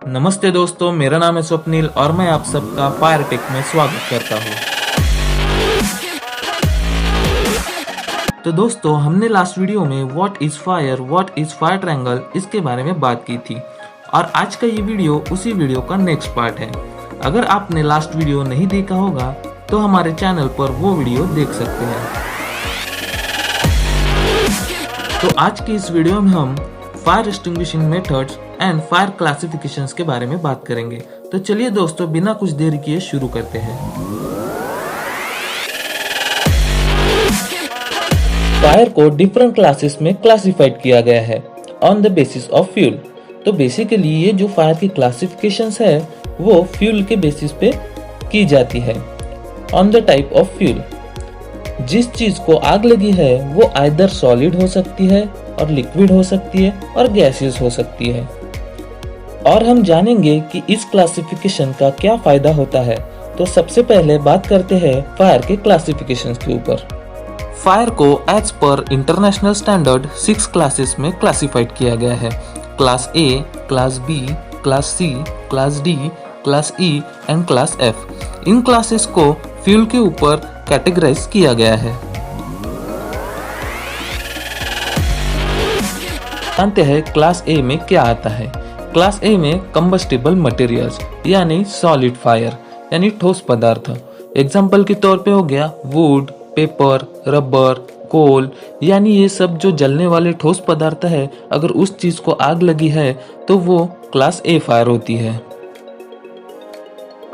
नमस्ते दोस्तों, मेरा नाम है स्वप्निल और मैं आप सबका फायर टेक में स्वागत करता हूँ। तो दोस्तों, हमने लास्ट वीडियो में व्हाट इज फायर ट्रायंगल इसके बारे में बात की थी और आज का ये वीडियो उसी वीडियो का नेक्स्ट पार्ट है। अगर आपने लास्ट वीडियो नहीं देखा होगा तो हमारे चैनल पर वो वीडियो देख सकते हैं। तो आज की इस वीडियो में हम fire extinguishing methods and fire classifications के बारे में बात करेंगे। तो चलिए दोस्तों, बिना कुछ देर किए शुरू करते हैं। फायर को डिफरेंट क्लासेस में क्लासिफाइड किया गया है on the basis of fuel. तो बेसिकली ये जो फायर की क्लासिफिकेशंस है वो फ्यूल के बेसिस पे की जाती है on the type of fuel. जिस चीज को आग लगी है वो आइदर सॉलिड हो सकती है और लिक्विड हो सकती है और गैसियस हो सकती है। और हम जानेंगे कि इस क्लासिफिकेशन का क्या फायदा होता है। तो सबसे पहले बात करते हैं फायर के क्लासिफिकेशंस के ऊपर। फायर को as per international standard 6 classes में क्लासिफाइड किया गया है। Class A, class B, class C, class D, class E and class F. इन क्लासेस को फ्यूल के ऊपर कैटेगराइज किया गया है। जानते हैं क्लास ए में क्या आता है। क्लास ए में कंबस्टिबल मटेरियल्स यानी सॉलिड फायर यानी ठोस पदार्थ। एग्जाम्पल के तौर पे हो गया वुड, पेपर, रबर, कोल, यानी ये सब जो जलने वाले ठोस पदार्थ है, अगर उस चीज को आग लगी है तो वो क्लास ए फायर होती है।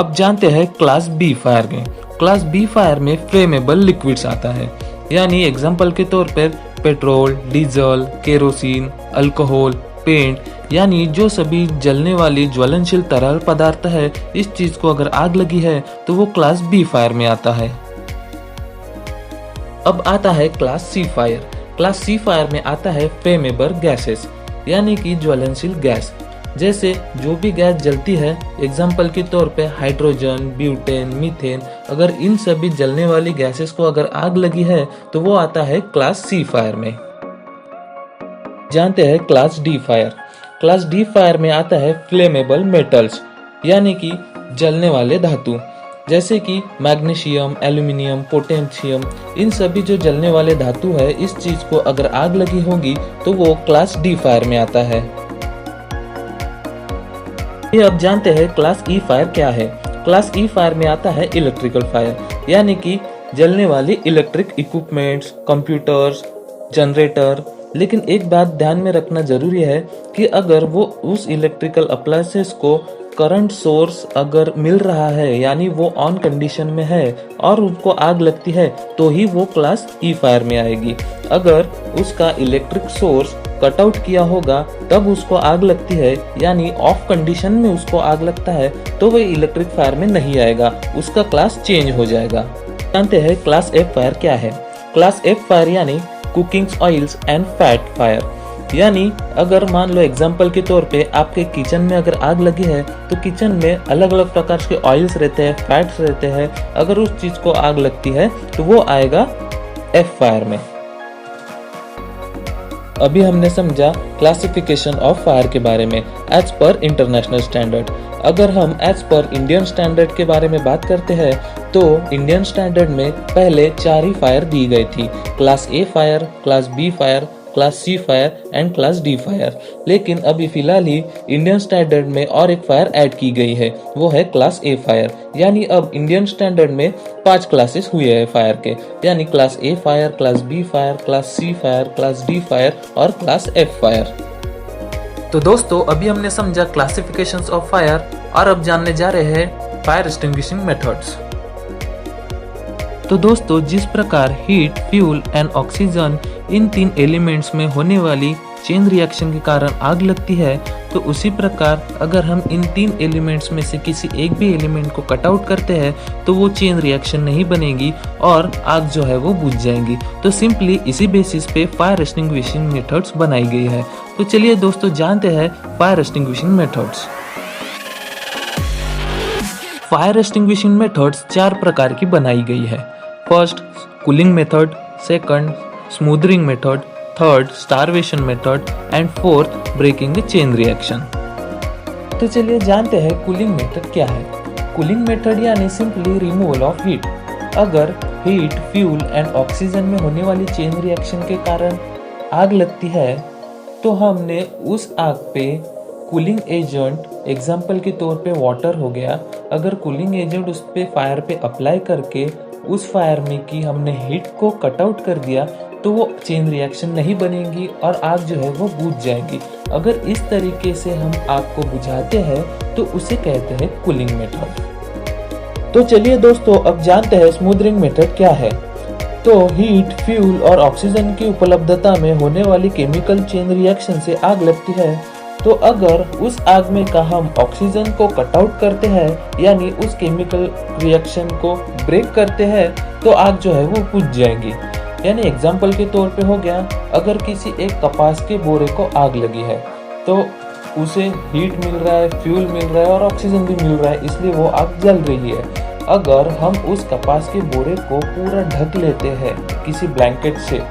अब जानते हैं क्लास बी फायर में। क्लास बी फायर में फ्लेमेबल लिक्विड्स आता है, यानी एग्जाम्पल के तौर पर petrol, diesel, kerosene, alcohol, paint, यानी जो सभी जलने वाली ज्वलनशील तरल पदार्थ है, इस चीज को अगर आग लगी है तो वो क्लास बी फायर में आता है। अब आता है class C fire. Class C fire में आता है फ्लेमेबल गैसेस यानी कि ज्वलनशील गैस। जैसे जो भी गैस जलती है, एग्जाम्पल के तौर पे हाइड्रोजन, ब्यूटेन, मीथेन, अगर इन सभी जलने वाली गैसेस को अगर आग लगी है तो वो आता है क्लास सी फायर में। जानते हैं class D fire. Class D fire में आता है फ्लेमेबल मेटल्स यानी कि जलने वाले धातु, जैसे कि मैग्नीशियम, एल्यूमिनियम, पोटेशियम, इन सभी जो जलने वाले धातु है, इस चीज को अगर आग लगी होगी तो वो क्लास डी फायर में आता है। ये अब जानते हैं क्लास ई फायर क्या है। क्लास ई फायर में आता है इलेक्ट्रिकल फायर यानी कि जलने वाली इलेक्ट्रिक इक्विपमेंट्स, कंप्यूटर्स, जनरेटर। लेकिन एक बात ध्यान में रखना जरूरी है कि अगर वो उस इलेक्ट्रिकल अप्लायंसेस को करंट सोर्स अगर मिल रहा है, यानी वो ऑन कंडीशन में है और उनको आग लगती है, तो ही वो क्लास ई फायर में आएगी। अगर उसका इलेक्ट्रिक सोर्स कट आउट किया होगा तब उसको आग लगती है, यानी ऑफ कंडीशन में उसको आग लगता है, तो वह इलेक्ट्रिक फायर में नहीं आएगा, उसका क्लास चेंज हो जाएगा। जानते हैं क्लास एफ फायर क्या है। क्लास एफ फायर यानी cooking oils and fat fire, यानी अगर मान लो एग्जाम्पल के तौर पे आपके किचन में अगर आग लगी है तो किचन में अलग अलग प्रकार के ऑयल्स रहते हैं, फैट्स रहते हैं, अगर उस चीज को आग लगती है तो वो आएगा एफ फायर में। अभी हमने समझा क्लासिफिकेशन ऑफ फायर के बारे में एज पर इंटरनेशनल स्टैंडर्ड। अगर हम एज पर इंडियन स्टैंडर्ड के बारे में बात करते हैं तो इंडियन स्टैंडर्ड में पहले 4 ही फायर दी गई थी, class A fire, class B fire, class C fire and class D fire. लेकिन अभी फिलहाल ही इंडियन स्टैंडर्ड में और एक फायर ऐड की गई है, वो है क्लास ए फायर। यानी अब इंडियन स्टैंडर्ड में 5 क्लासेस हुए हैं फायर के, यानी class A fire, class B fire, class C fire, class D fire और क्लास एफ फायर। तो दोस्तों, अभी हमने समझा क्लासिफिकेशंस ऑफ फायर और अब जानने जा रहे हैं फायर एक्सटिंग्विशिंग मेथड्स। तो दोस्तों, जिस प्रकार heat, fuel and oxygen in 3 elements में होने वाली चेन रिएक्शन के कारण आग लगती है, तो उसी प्रकार अगर हम इन 3 एलिमेंट्स में से किसी एक भी एलिमेंट को कट आउट करते हैं तो वो चेन रिएक्शन नहीं बनेगी और आग जो है वो बुझ जाएंगी। तो सिंपली इसी बेसिस पे फायर एक्सटिंग्विशिंग मेथड्स बनाई गई है। तो चलिए दोस्तों, जानते हैं fire extinguishing methods. Fire extinguishing methods 4 प्रकार की बनाई गई है। First, cooling method, second, smothering method, third, starvation method and fourth, breaking the chain reaction. तो चलिए जानते हैं कूलिंग मेथड क्या है। कूलिंग मेथड यानी सिंपली रिमूवल ऑफ हीट। अगर हीट, फ्यूल एंड ऑक्सीजन में होने वाली चेन रिएक्शन के कारण आग लगती है तो हमने उस आग पे कूलिंग एजेंट, एग्जाम्पल के तौर पे वाटर हो गया, अगर कूलिंग एजेंट उस पे फायर पे अप्लाई करके उस फायर में की हमने हीट को कट आउट कर दिया तो वो चेन रिएक्शन नहीं बनेगी और आग जो है वो बुझ जाएगी। अगर इस तरीके से हम आग को बुझाते हैं तो उसे कहते हैं कूलिंग मेथड। तो चलिए दोस्तों अब जानते हैं स्मूदरिंग मेथड क्या है। तो हीट, फ्यूल और ऑक्सीजन की उपलब्धता में होने वाली केमिकल चेन रिएक्शन से आग लगती है। तो अगर उस आग में का हम ऑक्सीजन को कट आउट करते हैं यानी उस केमिकल रिएक्शन को ब्रेक करते हैं तो आग जो है वो बुझ जाएगी। यानी एग्जाम्पल के तौर पे हो गया, अगर किसी एक कपास के बोरे को आग लगी है तो उसे हीट मिल रहा है, फ्यूल मिल रहा है और ऑक्सीजन भी मिल रहा है, इसलिए वो आग जल रही है। अगर हम उस कपास के बोरे को पूरा ढक लेते हैं किसी ब्लैंकेट से,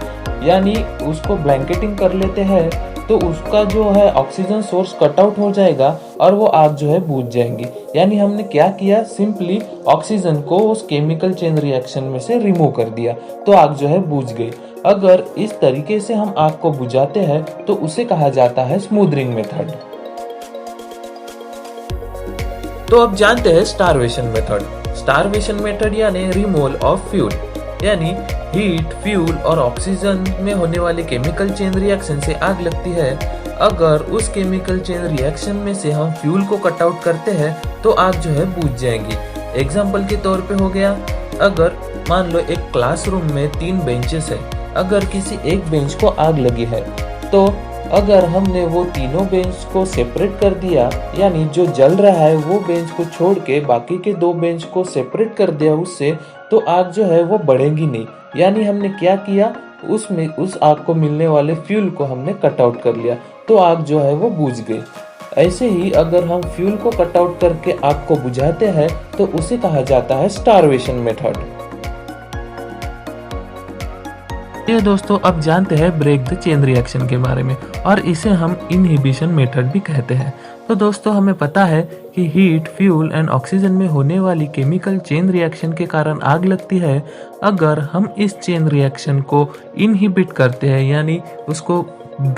यानी उसको ब्लैंकेटिंग कर लेते हैं, तो उसका जो है ऑक्सीजन सोर्स कट आउट हो जाएगा और वो आग जो है बुझ जाएंगी। यानी हमने क्या किया, सिंपली ऑक्सीजन को उस केमिकल चेन रिएक्शन में से रिमूव कर दिया तो आग जो है बुझ गई। अगर इस तरीके से हम आग को बुझाते हैं तो उसे कहा जाता है स्मूदरिंग मेथड। तो अब जानते हैं स्टारवेशन मेथड। स्टारवेशन मेथड यानी रिमूवल ऑफ फ्यूल, यानी हीट, फ्यूल और ऑक्सीजन में होने वाली केमिकल चेन रिएक्शन से आग लगती है। अगर उस केमिकल चेन रिएक्शन में से हम फ्यूल को कट आउट करते हैं तो आग जो है बुझ जाएगी। एग्जाम्पल के तौर पे हो गया, अगर मान लो एक क्लासरूम में 3 बेंचेस है, अगर किसी एक बेंच को आग लगी है तो अगर हमने वो तीनों बेंच को सेपरेट कर दिया, यानी जो जल रहा है वो बेंच को छोड़ के बाकी के 2 बेंच को सेपरेट कर दिया उससे, तो आग जो है वो बढ़ेगी नहीं। यानी हमने क्या किया, उसमें उस आग को मिलने वाले फ्यूल को हमने कट आउट कर लिया तो आग जो है वो बुझ गई। ऐसे ही अगर हम फ्यूल को कट आउट करके आग को बुझाते हैं तो उसे कहा जाता है स्टारवेशन मेथड। ये दोस्तों अब जानते हैं ब्रेक द चेन रिएक्शन के बारे में, और इसे हम इनहिबिशन मेथड भी कहते हैं। तो दोस्तों हमें पता है कि हीट, फ्यूल एंड ऑक्सीजन में होने वाली केमिकल चेन रिएक्शन के कारण आग लगती है। अगर हम इस चेन रिएक्शन को इनहिबिट करते हैं यानी उसको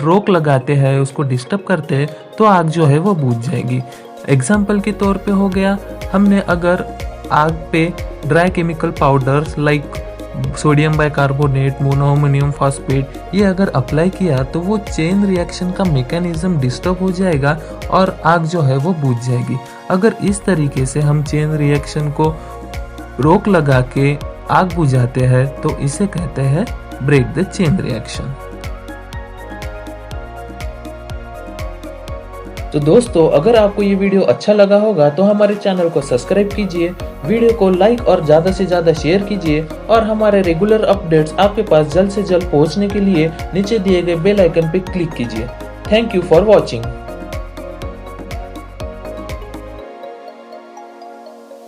रोक लगाते हैं, उसको डिस्टर्ब करते हैं, तो आग जो है वो बुझ जाएगी। एग्जाम्पल के तौर पे हो गया, हमने अगर आग पे dry chemical powders like sodium bicarbonate, monoammonium phosphate ये अगर अप्लाई किया तो वो चेन रिएक्शन का मैकेनिज्म डिस्टर्ब हो जाएगा और आग जो है वो बुझ जाएगी। अगर इस तरीके से हम चेन रिएक्शन को रोक लगा के आग बुझाते हैं तो इसे कहते हैं ब्रेक द चेन रिएक्शन। तो दोस्तों अगर आपको ये वीडियो अच्छा लगा होगा तो हमारे चैनल को सब्सक्राइब कीजिए, वीडियो को लाइक और ज़्यादा से ज़्यादा शेयर कीजिए और हमारे रेगुलर अपडेट्स आपके पास जल्द से जल्द पहुंचने के लिए नीचे दिए गए बेल आइकन पर क्लिक कीजिए। Thank you for watching.